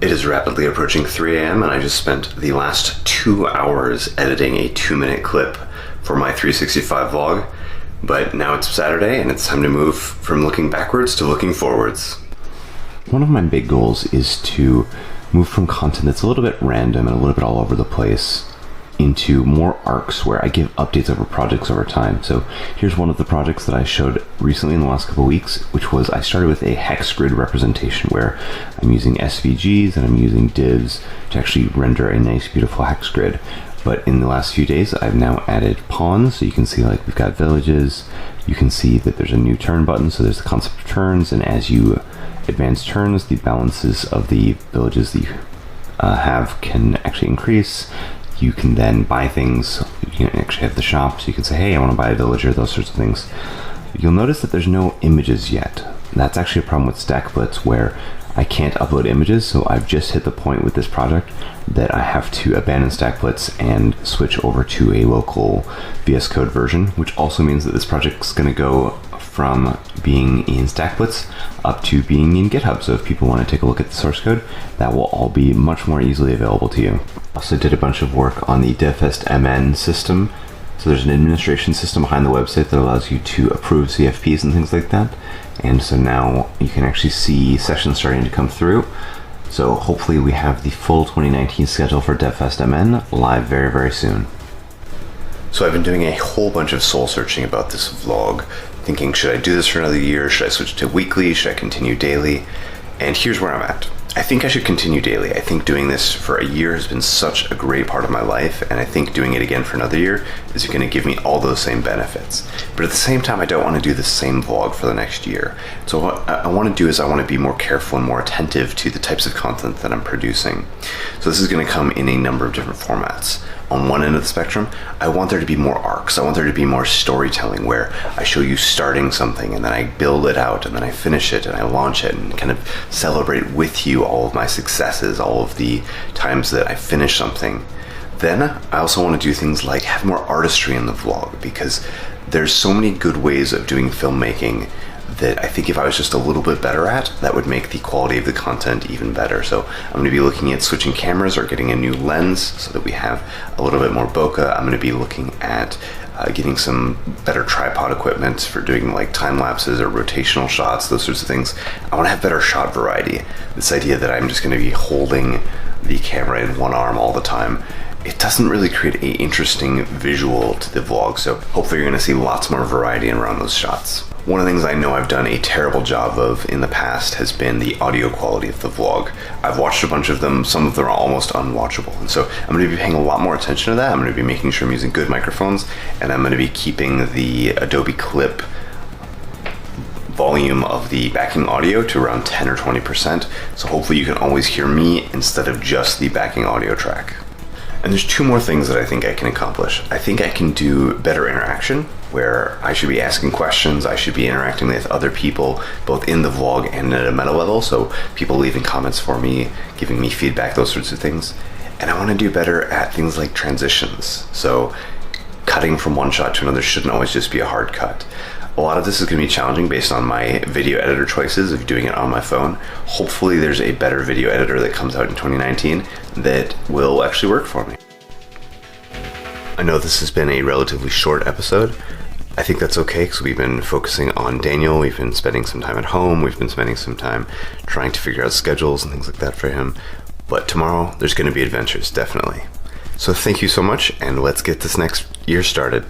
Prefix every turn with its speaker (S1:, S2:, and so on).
S1: It is rapidly approaching 3 a.m. and I just spent the last 2 hours editing a 2-minute clip for my 365 vlog. But now it's Saturday and it's time to move from looking backwards to looking forwards. One of my big goals is to move from content that's a little bit random and a little bit all over the place into more arcs where I give updates over projects over time. So here's one of the projects that I showed recently in the last couple of weeks, which was I started with a hex grid representation where I'm using SVGs and I'm using divs to actually render a nice beautiful hex grid. But in the last few days I've now added pawns, so you can see like we've got villages, you can see that there's a new turn button, so there's the concept of turns, and as you advance turns, the balances of the villages that you have can actually increase. You can then buy things. You can actually have the shop, so you can say, hey, I want to buy a villager, those sorts of things. You'll notice that there's no images yet. That's actually a problem with StackBlitz, where I can't upload images, so I've just hit the point with this project that I have to abandon StackBlitz and switch over to a local VS Code version, which also means that this project's going to go from being in StackBlitz up to being in GitHub. So if people want to take a look at the source code, that will all be much more easily available to you. Also did a bunch of work on the DevFest MN system. So there's an administration system behind the website that allows you to approve CFPs and things like that. And so now you can actually see sessions starting to come through. So hopefully we have the full 2019 schedule for DevFest MN live very, very soon. So I've been doing a whole bunch of soul searching about this vlog, thinking, should I do this for another year? Should I switch to weekly? Should I continue daily? And here's where I'm at. I think I should continue daily. I think doing this for a year has been such a great part of my life, and I think doing it again for another year is going to give me all those same benefits. But at the same time, I don't want to do the same vlog for the next year. So what I want to do is I want to be more careful and more attentive to the types of content that I'm producing. So this is going to come in a number of different formats. On one end of the spectrum, I want there to be more arcs. I want there to be more storytelling where I show you starting something and then I build it out and then I finish it and I launch it and kind of celebrate with you all of my successes, all of the times that I finish something. Then I also want to do things like have more artistry in the vlog, because there's so many good ways of doing filmmaking that I think if I was just a little bit better at, that would make the quality of the content even better. So I'm going to be looking at switching cameras or getting a new lens so that we have a little bit more bokeh. I'm going to be looking at getting some better tripod equipment for doing like time lapses or rotational shots, those sorts of things. I want to have better shot variety. This idea that I'm just going to be holding the camera in one arm all the time, it doesn't really create an interesting visual to the vlog. So hopefully you're going to see lots more variety around those shots. One of the things I know I've done a terrible job of in the past has been the audio quality of the vlog. I've watched a bunch of them, some of them are almost unwatchable. And so I'm going to be paying a lot more attention to that. I'm going to be making sure I'm using good microphones, and I'm going to be keeping the Adobe Clip volume of the backing audio to around 10 or 20%. So hopefully you can always hear me instead of just the backing audio track. And there's two more things that I think I can accomplish. I think I can do better interaction, where I should be asking questions, I should be interacting with other people, both in the vlog and at a meta level, so people leaving comments for me, giving me feedback, those sorts of things. And I want to do better at things like transitions. So cutting from one shot to another shouldn't always just be a hard cut. A lot of this is going to be challenging based on my video editor choices of doing it on my phone. Hopefully there's a better video editor that comes out in 2019 that will actually work for me. I know this has been a relatively short episode. I think that's okay, because we've been focusing on Daniel, we've been spending some time at home, we've been spending some time trying to figure out schedules and things like that for him. But tomorrow there's going to be adventures, definitely. So thank you so much, and let's get this next year started.